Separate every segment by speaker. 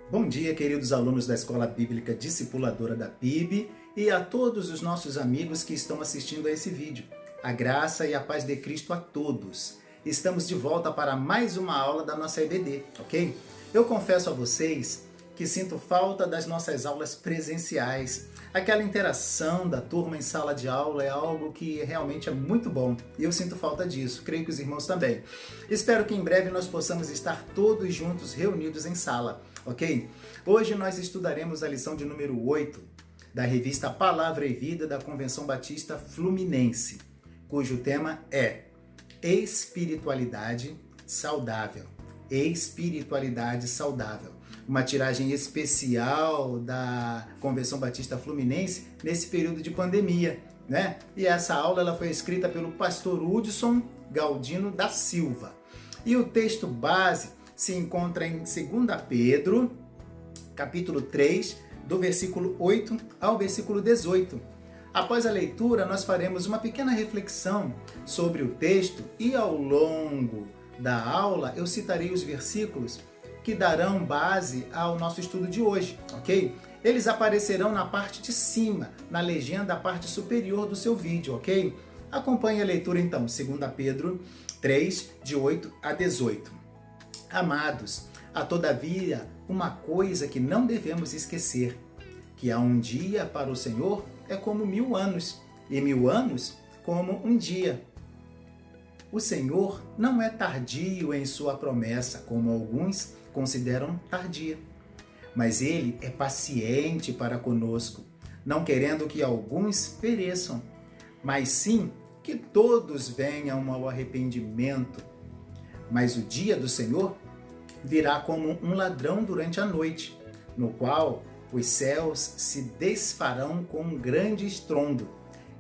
Speaker 1: Bom dia, queridos alunos da Escola Bíblica Discipuladora da PIB e a todos os nossos amigos que estão assistindo a esse vídeo. A graça e a paz de Cristo a todos. Estamos de volta para mais uma aula da nossa EBD, ok? Eu confesso a vocês que sinto falta das nossas aulas presenciais. Aquela interação da turma em sala de aula é algo que realmente é muito bom e eu sinto falta disso, creio que os irmãos também. Espero que em breve nós possamos estar todos juntos reunidos em sala, ok? Hoje nós estudaremos a lição de número 8 da revista Palavra e Vida da Convenção Batista Fluminense, cujo tema é Espiritualidade Saudável. Espiritualidade Saudável. Uma tiragem especial da Convenção Batista Fluminense nesse período de pandemia, né? E essa aula ela foi escrita pelo pastor Hudson Galdino da Silva. E o texto base se encontra em 2 Pedro, capítulo 3, do versículo 8 ao versículo 18. Após a leitura, nós faremos uma pequena reflexão sobre o texto e ao longo da aula eu citarei os versículos que darão base ao nosso estudo de hoje, ok? Eles aparecerão na parte de cima, na legenda da parte superior do seu vídeo, ok? Acompanhe a leitura então, 2 Pedro 3, de 8 a 18. Amados, há todavia uma coisa que não devemos esquecer, que há um dia para o Senhor é como 1000 anos, e 1000 anos como um dia. O Senhor não é tardio em sua promessa, como alguns consideram tardia, mas Ele é paciente para conosco, não querendo que alguns pereçam, mas sim que todos venham ao arrependimento. Mas o dia do Senhor virá como um ladrão durante a noite, no qual os céus se desfarão com um grande estrondo,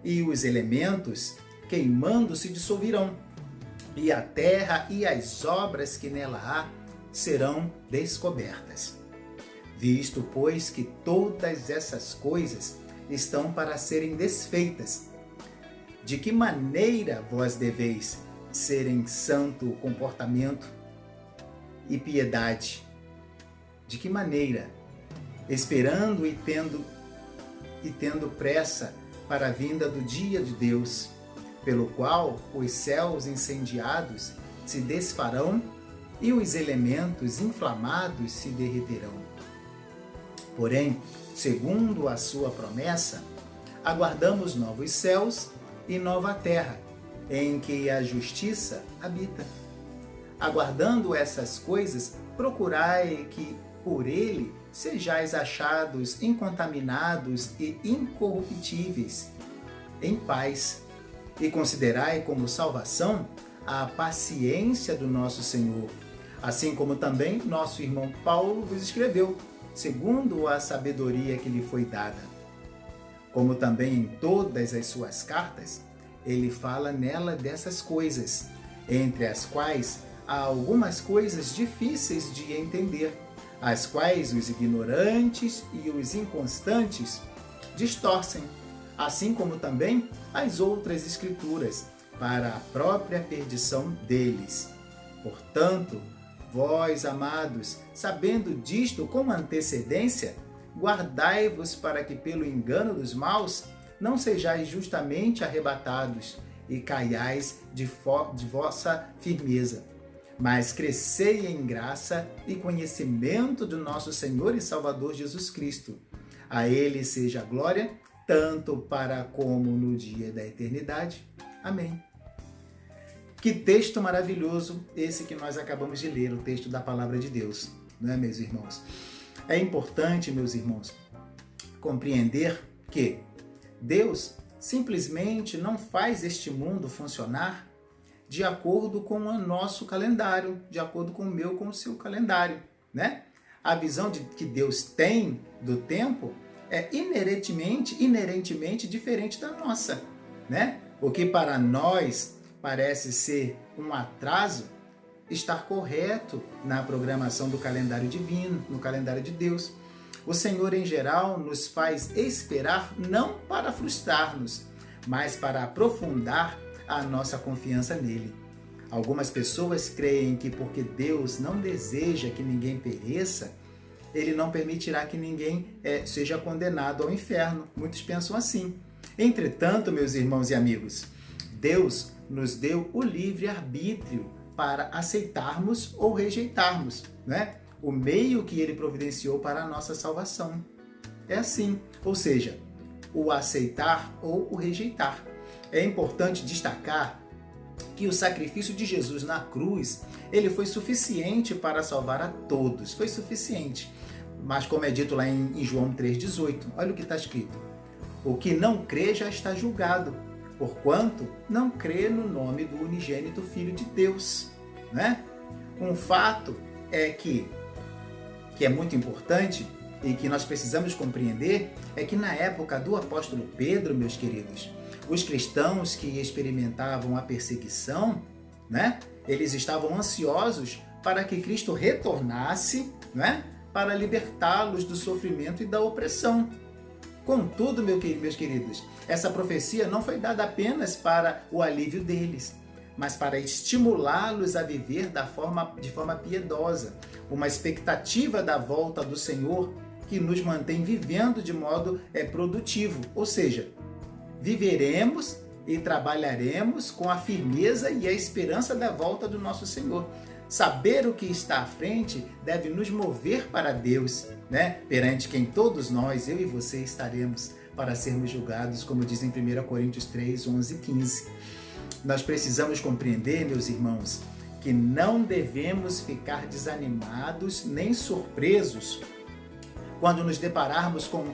Speaker 1: e os elementos queimando se dissolverão, e a terra e as obras que nela há serão descobertas. Visto, pois, que todas essas coisas estão para serem desfeitas, de que maneira vós deveis ser em santo comportamento e piedade? De que maneira? Esperando e tendo pressa para a vinda do dia de Deus, pelo qual os céus incendiados se desfarão e os elementos inflamados se derreterão. Porém, segundo a sua promessa, aguardamos novos céus e nova terra, em que a justiça habita. Aguardando essas coisas, procurai que por ele sejais achados incontaminados e incorruptíveis, em paz, e considerai como salvação a paciência do nosso Senhor, assim como também nosso irmão Paulo vos escreveu, segundo a sabedoria que lhe foi dada. Como também em todas as suas cartas, ele fala nela dessas coisas, entre as quais há algumas coisas difíceis de entender, as quais os ignorantes e os inconstantes distorcem, assim como também as outras escrituras, para a própria perdição deles. Portanto, vós, amados, sabendo disto com antecedência, guardai-vos para que pelo engano dos maus não sejais justamente arrebatados e caiais de vossa firmeza, mas crescei em graça e conhecimento do nosso Senhor e Salvador Jesus Cristo. A Ele seja a glória, tanto para como no dia da eternidade. Amém. Que texto maravilhoso esse que nós acabamos de ler, o texto da Palavra de Deus, não é, meus irmãos? É importante, meus irmãos, compreender que Deus simplesmente não faz este mundo funcionar de acordo com o nosso calendário, de acordo com o meu, com o seu calendário, né? A visão que Deus tem do tempo é inerentemente diferente da nossa, né? O que para nós parece ser um atraso, estar correto na programação do calendário divino, no calendário de Deus. O Senhor, em geral, nos faz esperar não para frustrar-nos, mas para aprofundar a nossa confiança nele. Algumas pessoas creem que porque Deus não deseja que ninguém pereça, ele não permitirá que ninguém seja condenado ao inferno. Muitos pensam assim. Entretanto, meus irmãos e amigos, Deus nos deu o livre-arbítrio para aceitarmos ou rejeitarmos, né? O meio que ele providenciou para a nossa salvação. É assim, ou seja, o aceitar ou o rejeitar. É importante destacar que o sacrifício de Jesus na cruz, ele foi suficiente para salvar a todos, foi suficiente. Mas como é dito lá em João 3,18, olha o que está escrito. O que não crê já está julgado, porquanto não crê no nome do unigênito Filho de Deus, né? Um fato é que é muito importante e que nós precisamos compreender é que na época do apóstolo Pedro, meus queridos, os cristãos que experimentavam a perseguição, né? Eles estavam ansiosos para que Cristo retornasse, né? Para libertá-los do sofrimento e da opressão. Contudo, meus queridos, essa profecia não foi dada apenas para o alívio deles, mas para estimulá-los a viver de forma piedosa, uma expectativa da volta do Senhor que nos mantém vivendo de modo produtivo, ou seja, viveremos e trabalharemos com a firmeza e a esperança da volta do nosso Senhor. Saber o que está à frente deve nos mover para Deus, né? Perante quem todos nós, eu e você, estaremos para sermos julgados, como diz em 1 Coríntios 3, 11 e 15. Nós precisamos compreender, meus irmãos, que não devemos ficar desanimados nem surpresos quando nos depararmos com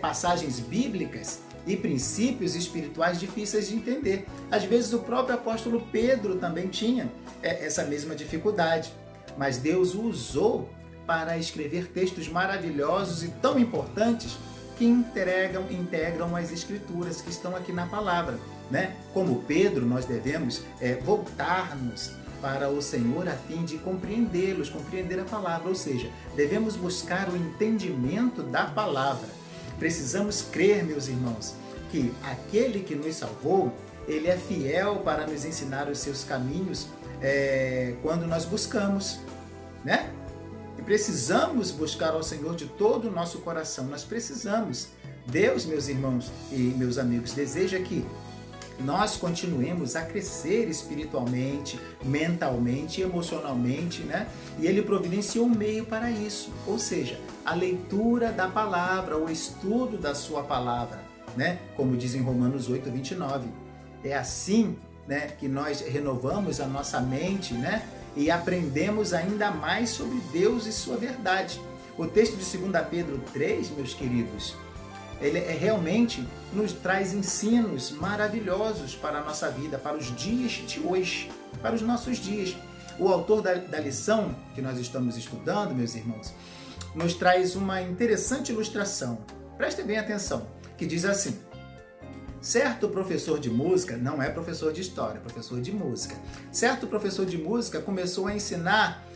Speaker 1: passagens bíblicas e princípios espirituais difíceis de entender. Às vezes o próprio apóstolo Pedro também tinha essa mesma dificuldade, mas Deus o usou para escrever textos maravilhosos e tão importantes que integram as escrituras que estão aqui na palavra, né? Como Pedro, nós devemos voltar-nos para o Senhor a fim de compreender a palavra, ou seja, devemos buscar o entendimento da palavra. Precisamos crer, meus irmãos, que aquele que nos salvou, ele é fiel para nos ensinar os seus caminhos quando nós buscamos, né? E precisamos buscar ao Senhor de todo o nosso coração, nós precisamos. Deus, meus irmãos e meus amigos, deseja que nós continuemos a crescer espiritualmente, mentalmente, emocionalmente, né? E Ele providenciou um meio para isso, ou seja, a leitura da palavra, o estudo da sua palavra, né? Como diz em Romanos 8, 29. É assim, né, que nós renovamos a nossa mente, né? E aprendemos ainda mais sobre Deus e sua verdade. O texto de 2 Pedro 3, meus queridos, ele realmente nos traz ensinos maravilhosos para a nossa vida, para os dias de hoje, para os nossos dias. O autor da lição que nós estamos estudando, meus irmãos, nos traz uma interessante ilustração. Prestem bem atenção, que diz assim: certo professor de música, não é professor de história, é professor de música. Certo professor de música começou a ensinar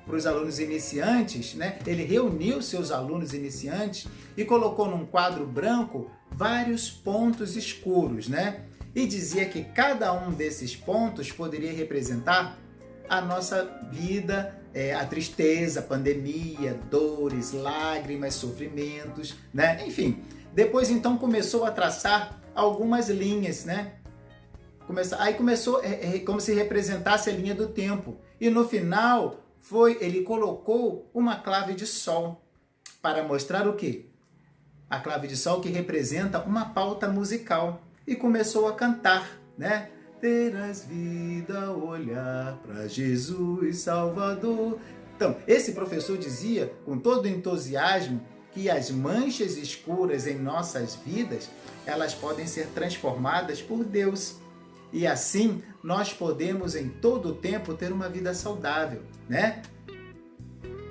Speaker 1: para os alunos iniciantes, né? Ele reuniu seus alunos iniciantes e colocou num quadro branco vários pontos escuros, né? E dizia que cada um desses pontos poderia representar a nossa vida, a tristeza, a pandemia, dores, lágrimas, sofrimentos, né? Enfim, depois então começou a traçar algumas linhas, né? Aí começou como se representasse a linha do tempo. E no final ele colocou uma clave de sol para mostrar o quê? A clave de sol que representa uma pauta musical. E começou a cantar, né? Terás vida ao olhar para Jesus Salvador. Então, esse professor dizia com todo entusiasmo que as manchas escuras em nossas vidas, elas podem ser transformadas por Deus. E assim, nós podemos em todo o tempo ter uma vida saudável, né?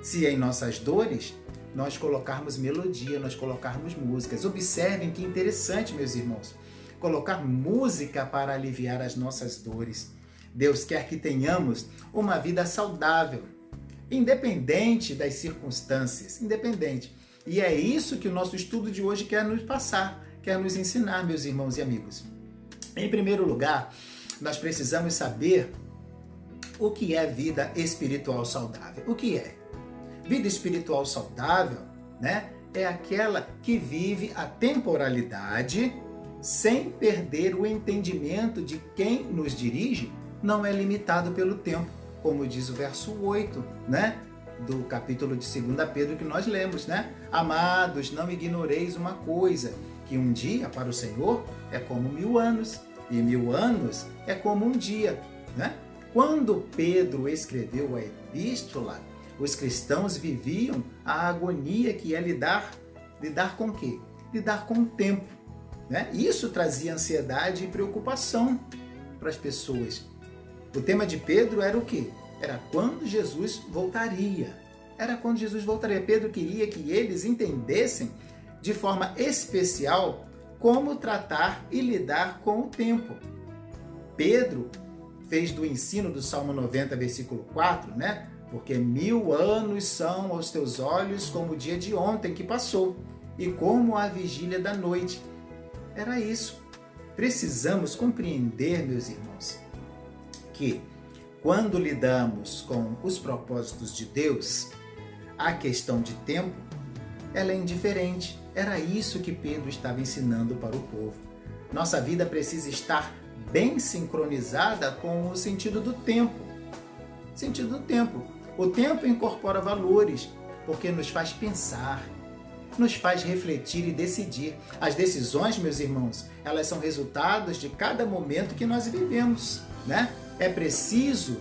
Speaker 1: Se em nossas dores, nós colocarmos melodia, nós colocarmos músicas. Observem que interessante, meus irmãos. Colocar música para aliviar as nossas dores. Deus quer que tenhamos uma vida saudável, independente das circunstâncias, independente. E é isso que o nosso estudo de hoje quer nos passar, quer nos ensinar, meus irmãos e amigos. Em primeiro lugar, nós precisamos saber o que é vida espiritual saudável. O que é? Vida espiritual saudável, né, é aquela que vive a temporalidade sem perder o entendimento de quem nos dirige não é limitado pelo tempo, como diz o verso 8, né, do capítulo de 2 Pedro que nós lemos, né? Amados, não ignoreis uma coisa, que um dia para o Senhor é como 1000 anos, e 1000 anos é como um dia, né? Quando Pedro escreveu a epístola, os cristãos viviam a agonia que é lidar com o quê? Lidar com o tempo, né? Isso trazia ansiedade e preocupação para as pessoas. O tema de Pedro era o quê? Era quando Jesus voltaria. Era quando Jesus voltaria. Pedro queria que eles entendessem de forma especial como tratar e lidar com o tempo. Pedro fez do ensino do Salmo 90, versículo 4, né? Porque 1000 anos são aos teus olhos como o dia de ontem que passou, e como a vigília da noite. Era isso. Precisamos compreender, meus irmãos, que quando lidamos com os propósitos de Deus, a questão de tempo, ela é indiferente. Era isso que Pedro estava ensinando para o povo. Nossa vida precisa estar bem sincronizada com o sentido do tempo. Sentido do tempo. O tempo incorpora valores, porque nos faz pensar, nos faz refletir e decidir. As decisões, meus irmãos, elas são resultados de cada momento que nós vivemos, né? É preciso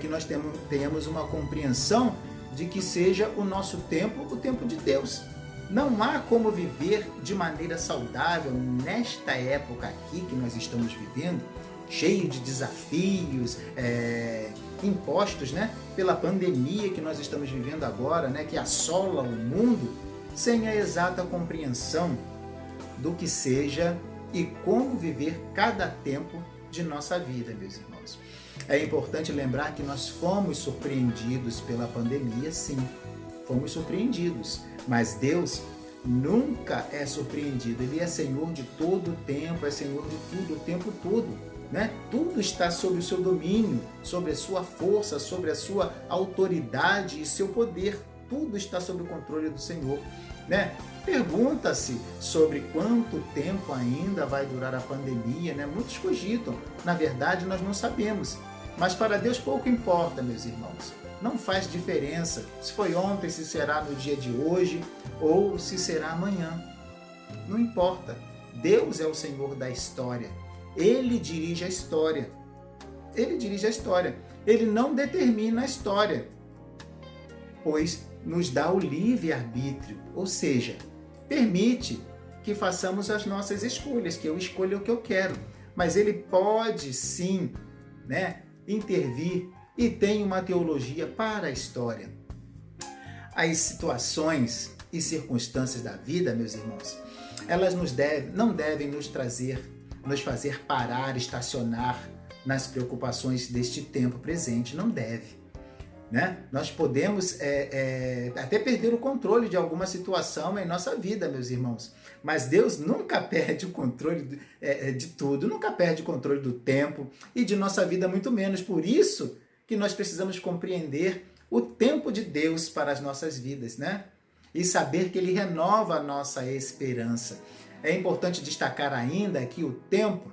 Speaker 1: que nós tenhamos uma compreensão de que seja o nosso tempo o tempo de Deus. Não há como viver de maneira saudável nesta época aqui que nós estamos vivendo, cheio de desafios, impostos, né, pela pandemia que nós estamos vivendo agora, né, que assola o mundo, sem a exata compreensão do que seja e como viver cada tempo de nossa vida, meus irmãos. É importante lembrar que nós fomos surpreendidos pela pandemia, sim, fomos surpreendidos, mas Deus nunca é surpreendido. Ele é Senhor de todo o tempo, é Senhor de tudo o tempo todo, né? Tudo está sob o seu domínio, sobre a sua força, sobre a sua autoridade e seu poder. Tudo está sob o controle do Senhor, né? Pergunta-se sobre quanto tempo ainda vai durar a pandemia, né? Muitos cogitam. Na verdade, nós não sabemos. Mas para Deus pouco importa, meus irmãos. Não faz diferença se foi ontem, se será no dia de hoje ou se será amanhã. Não importa. Deus é o Senhor da história. Ele dirige a história. Ele dirige a história. Ele não determina a história, pois nos dá o livre-arbítrio, ou seja, permite que façamos as nossas escolhas, que eu escolha o que eu quero. Mas ele pode sim, né, intervir e tem uma teologia para a história. As situações e circunstâncias da vida, meus irmãos, elas não devem nos fazer parar, estacionar nas preocupações deste tempo presente. Não deve. Né? Nós podemos até perder o controle de alguma situação em nossa vida, meus irmãos. Mas Deus nunca perde o controle de tudo, nunca perde o controle do tempo e de nossa vida muito menos. Por isso que nós precisamos compreender o tempo de Deus para as nossas vidas, né? E saber que Ele renova a nossa esperança. É importante destacar ainda que o tempo,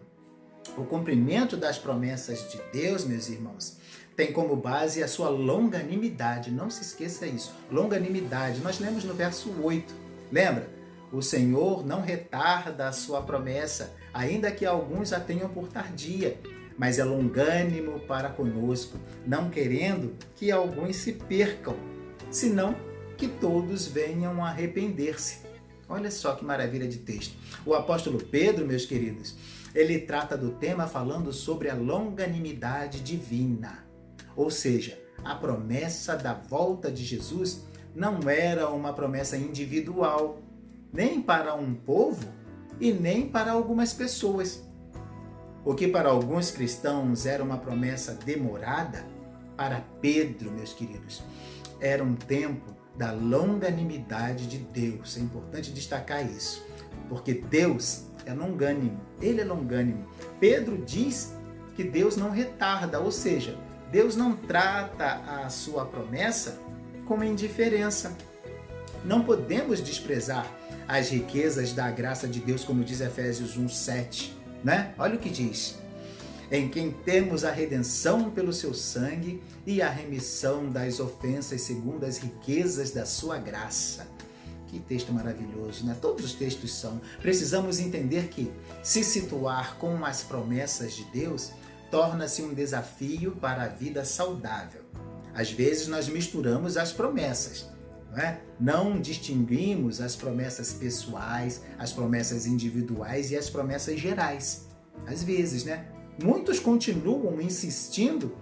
Speaker 1: o cumprimento das promessas de Deus, meus irmãos, tem como base a sua longanimidade. Não se esqueça isso. Longanimidade. Nós lemos no verso 8. Lembra? O Senhor não retarda a sua promessa, ainda que alguns a tenham por tardia, mas é longânimo para conosco, não querendo que alguns se percam, senão que todos venham a arrepender-se. Olha só que maravilha de texto. O apóstolo Pedro, meus queridos, ele trata do tema falando sobre a longanimidade divina. Ou seja, a promessa da volta de Jesus não era uma promessa individual, nem para um povo e nem para algumas pessoas. O que para alguns cristãos era uma promessa demorada, para Pedro, meus queridos, era um tempo da longanimidade de Deus. É importante destacar isso, porque Deus é longânimo, Ele é longânimo. Pedro diz que Deus não retarda, ou seja, Deus não trata a sua promessa com indiferença. Não podemos desprezar as riquezas da graça de Deus, como diz Efésios 1:7, né? Olha o que diz: em quem temos a redenção pelo seu sangue e a remissão das ofensas segundo as riquezas da sua graça. Que texto maravilhoso, né? Todos os textos são. Precisamos entender que se situar com as promessas de Deus torna-se um desafio para a vida saudável. Às vezes nós misturamos as promessas, não é? Não distinguimos as promessas pessoais, as promessas individuais e as promessas gerais. Às vezes, né? Muitos continuam insistindo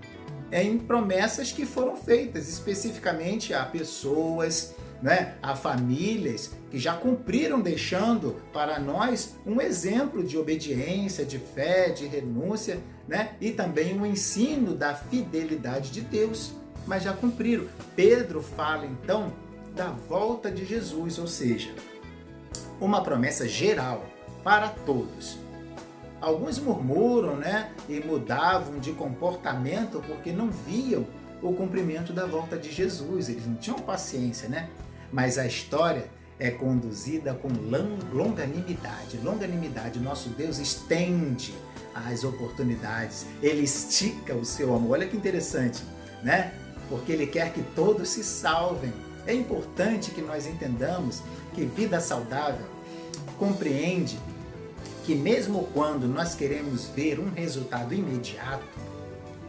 Speaker 1: em promessas que foram feitas especificamente a pessoas, né, a famílias que já cumpriram, deixando para nós um exemplo de obediência, de fé, de renúncia, né, e também um ensino da fidelidade de Deus, mas já cumpriram. Pedro fala então da volta de Jesus, ou seja, uma promessa geral para todos. Alguns murmuram, né, e mudavam de comportamento porque não viam o cumprimento da volta de Jesus. Eles não tinham paciência, né? Mas a história é conduzida com longanimidade. Longanimidade. Nosso Deus estende as oportunidades. Ele estica o seu amor. Olha que interessante, né? Porque Ele quer que todos se salvem. É importante que nós entendamos que vida saudável compreende que mesmo quando nós queremos ver um resultado imediato,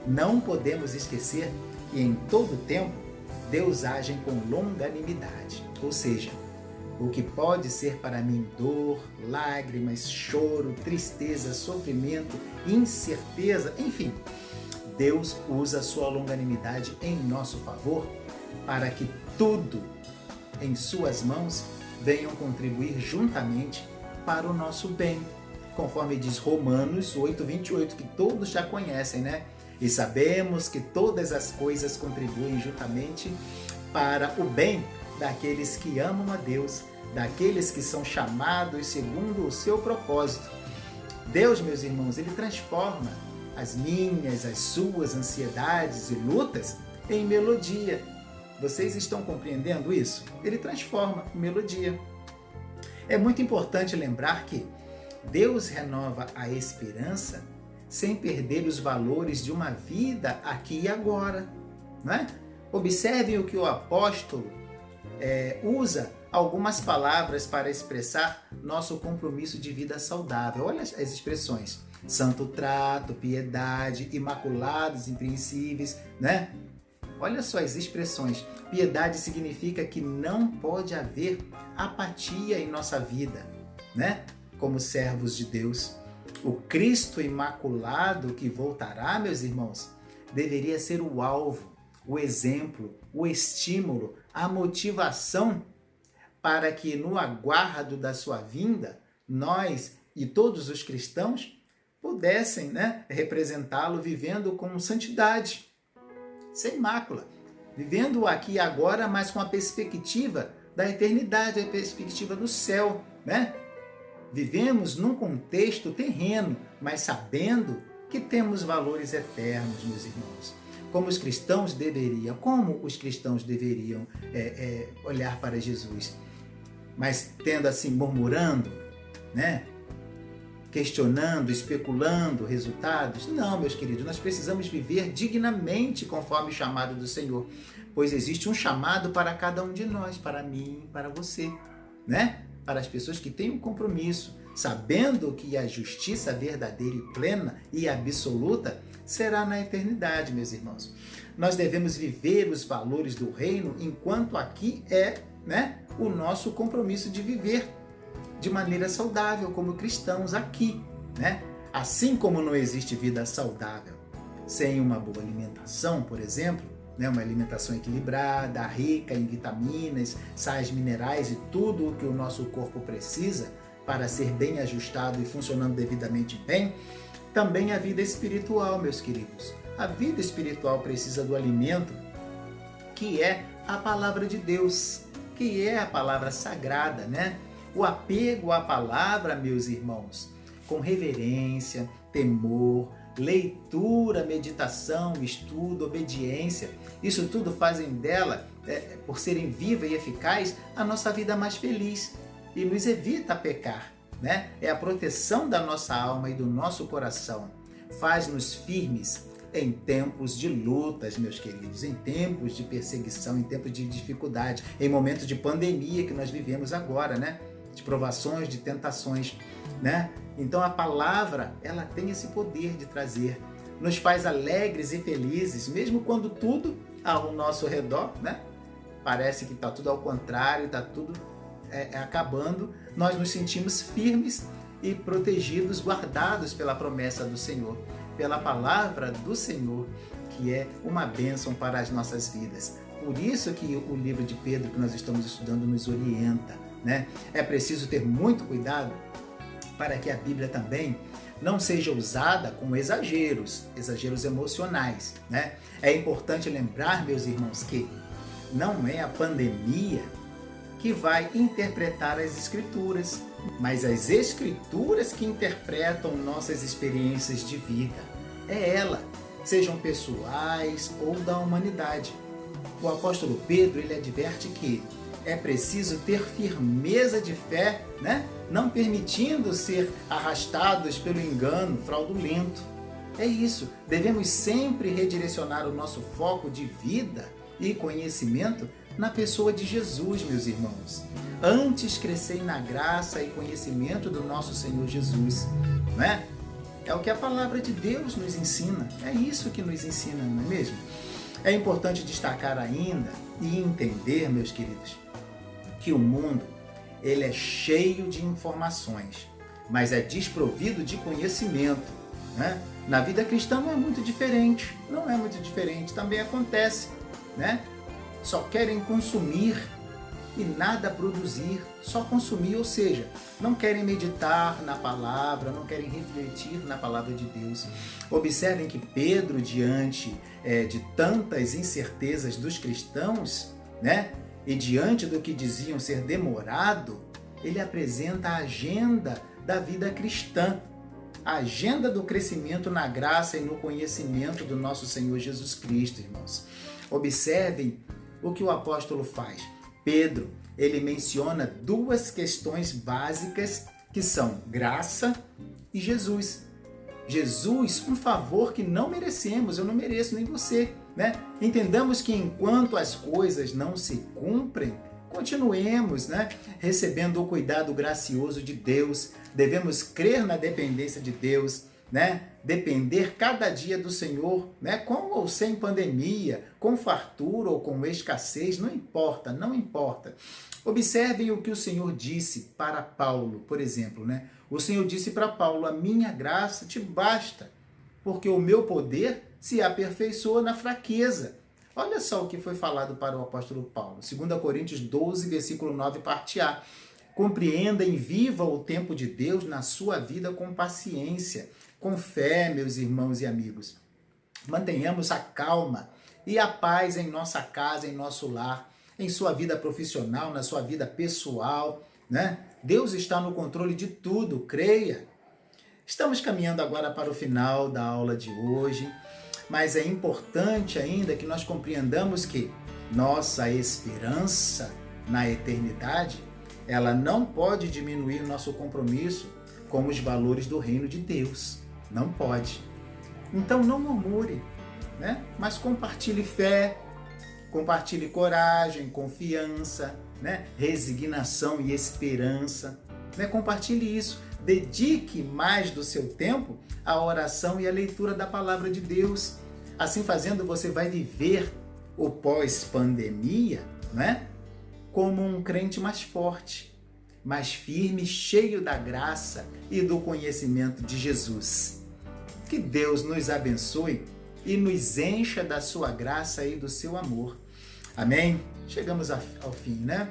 Speaker 1: não podemos esquecer que em todo tempo Deus age com longanimidade. Ou seja, o que pode ser para mim dor, lágrimas, choro, tristeza, sofrimento, incerteza, enfim, Deus usa a sua longanimidade em nosso favor para que tudo em suas mãos venham contribuir juntamente para o nosso bem. Conforme diz Romanos 8:28, que todos já conhecem, né? E sabemos que todas as coisas contribuem juntamente para o bem daqueles que amam a Deus, daqueles que são chamados segundo o seu propósito. Deus, meus irmãos, Ele transforma as minhas, as suas ansiedades e lutas em melodia. Vocês estão compreendendo isso? Ele transforma em melodia. É muito importante lembrar que Deus renova a esperança sem perder os valores de uma vida aqui e agora, não é? Observem o que o apóstolo usa algumas palavras para expressar nosso compromisso de vida saudável. Olha as expressões: santo trato, piedade, imaculados, imprincíveis, né? Olha só as expressões. Piedade significa que não pode haver apatia em nossa vida, né? Como servos de Deus. O Cristo imaculado que voltará, meus irmãos, deveria ser o alvo, o exemplo, o estímulo, a motivação para que no aguardo da sua vinda, nós e todos os cristãos pudessem, né, representá-lo vivendo com santidade, sem mácula, vivendo aqui e agora, mas com a perspectiva da eternidade, a perspectiva do céu, né? Vivemos num contexto terreno, mas sabendo que temos valores eternos, meus irmãos. Como os cristãos deveriam olhar para Jesus? Mas tendo assim, murmurando, né? Questionando, especulando resultados? Não, meus queridos, nós precisamos viver dignamente conforme o chamado do Senhor, pois existe um chamado para cada um de nós, para mim, para você, né? Para as pessoas que têm um compromisso, sabendo que a justiça verdadeira e plena e absoluta será na eternidade, meus irmãos. Nós devemos viver os valores do reino enquanto aqui é, né, o nosso compromisso de viver de maneira saudável como cristãos aqui, né? Assim como não existe vida saudável sem uma boa alimentação, por exemplo, né, uma alimentação equilibrada, rica em vitaminas, sais minerais e tudo o que o nosso corpo precisa para ser bem ajustado e funcionando devidamente bem, também a vida espiritual, meus queridos. A vida espiritual precisa do alimento que é a palavra de Deus, que é a palavra sagrada, né? O apego à palavra, meus irmãos, com reverência, temor, leitura, meditação, estudo, obediência. Isso tudo fazem dela, por serem viva e eficaz, a nossa vida mais feliz e nos evita pecar, né? É a proteção da nossa alma e do nosso coração. Faz-nos firmes em tempos de lutas, meus queridos, em tempos de perseguição, em tempos de dificuldade, em momentos de pandemia que nós vivemos agora, né? De provações, de tentações, né? Então a palavra, ela tem esse poder de trazer, nos faz alegres e felizes, mesmo quando tudo ao nosso redor, né? Parece que está tudo ao contrário, está tudo acabando, nós nos sentimos firmes e protegidos, guardados pela promessa do Senhor, pela palavra do Senhor, que é uma bênção para as nossas vidas. Por isso que o livro de Pedro que nós estamos estudando nos orienta, né? É preciso ter muito cuidado para que a Bíblia também não seja usada com exageros emocionais, né? É importante lembrar, meus irmãos, que não é a pandemia que vai interpretar as Escrituras, mas as Escrituras que interpretam nossas experiências de vida. É ela, sejam pessoais ou da humanidade. O apóstolo Pedro, ele adverte que é preciso ter firmeza de fé, né? Não permitindo ser arrastados pelo engano fraudulento. É isso, devemos sempre redirecionar o nosso foco de vida e conhecimento na pessoa de Jesus, meus irmãos. Antes crescei na graça e conhecimento do nosso Senhor Jesus, não é? É o que a palavra de Deus nos ensina, é isso que nos ensina, não é mesmo? É importante destacar ainda e entender, meus queridos, que o mundo, ele é cheio de informações, mas é desprovido de conhecimento, né? Na vida cristã não é muito diferente, também acontece, né? Só querem consumir e nada produzir, só consumir, ou seja, não querem meditar na palavra, não querem refletir na palavra de Deus. Observem que Pedro, diante de tantas incertezas dos cristãos, né, e diante do que diziam ser demorado, ele apresenta a agenda da vida cristã, a agenda do crescimento na graça e no conhecimento do nosso Senhor Jesus Cristo, irmãos. Observem o que o apóstolo faz. Pedro, ele menciona duas questões básicas que são graça e Jesus. Jesus, um favor que não merecemos, eu não mereço, nem você, né? Entendamos que enquanto as coisas não se cumprem, continuemos, né, recebendo o cuidado gracioso de Deus. Devemos crer na dependência de Deus, né? Depender cada dia do Senhor, né? Com ou sem pandemia, com fartura ou com escassez, não importa, não importa. Observem o que o Senhor disse para Paulo, por exemplo, né? O Senhor disse para Paulo: a minha graça te basta, porque o meu poder se aperfeiçoa na fraqueza. Olha só o que foi falado para o apóstolo Paulo, 2 Coríntios 12, versículo 9, parte A. Compreenda e viva o tempo de Deus na sua vida com paciência, com fé, meus irmãos e amigos. Mantenhamos a calma e a paz em nossa casa, em nosso lar, em sua vida profissional, na sua vida pessoal, né? Deus está no controle de tudo, creia. Estamos caminhando agora para o final da aula de hoje, mas é importante ainda que nós compreendamos que nossa esperança na eternidade, ela não pode diminuir nosso compromisso com os valores do reino de Deus. Não pode. Então não murmure, né? Mas compartilhe fé, compartilhe coragem, confiança, né? Resignação e esperança, né? Compartilhe isso. Dedique mais do seu tempo à oração e à leitura da palavra de Deus. Assim fazendo, você vai viver o pós-pandemia, né? Como um crente mais forte, mais firme, cheio da graça e do conhecimento de Jesus. Que Deus nos abençoe e nos encha da sua graça e do seu amor. Amém? Chegamos ao fim, né?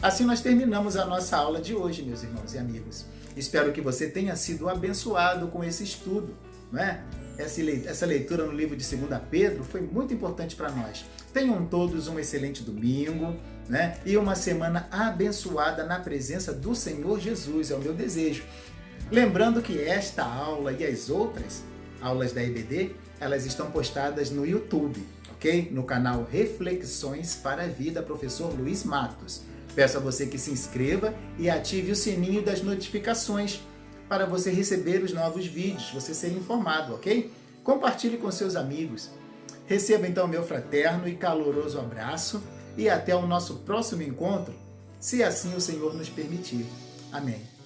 Speaker 1: Assim nós terminamos a nossa aula de hoje, meus irmãos e amigos. Espero que você tenha sido abençoado com esse estudo, não é? Essa leitura no livro de 2 Pedro foi muito importante para nós. Tenham todos um excelente domingo, né? E uma semana abençoada na presença do Senhor Jesus, é o meu desejo. Lembrando que esta aula e as outras aulas da EBD, elas estão postadas no YouTube, ok? No canal Reflexões para a Vida, Professor Luiz Matos. Peço a você que se inscreva e ative o sininho das notificações para você receber os novos vídeos, você ser informado, ok? Compartilhe com seus amigos. Receba então meu fraterno e caloroso abraço e até o nosso próximo encontro, se assim o Senhor nos permitir. Amém.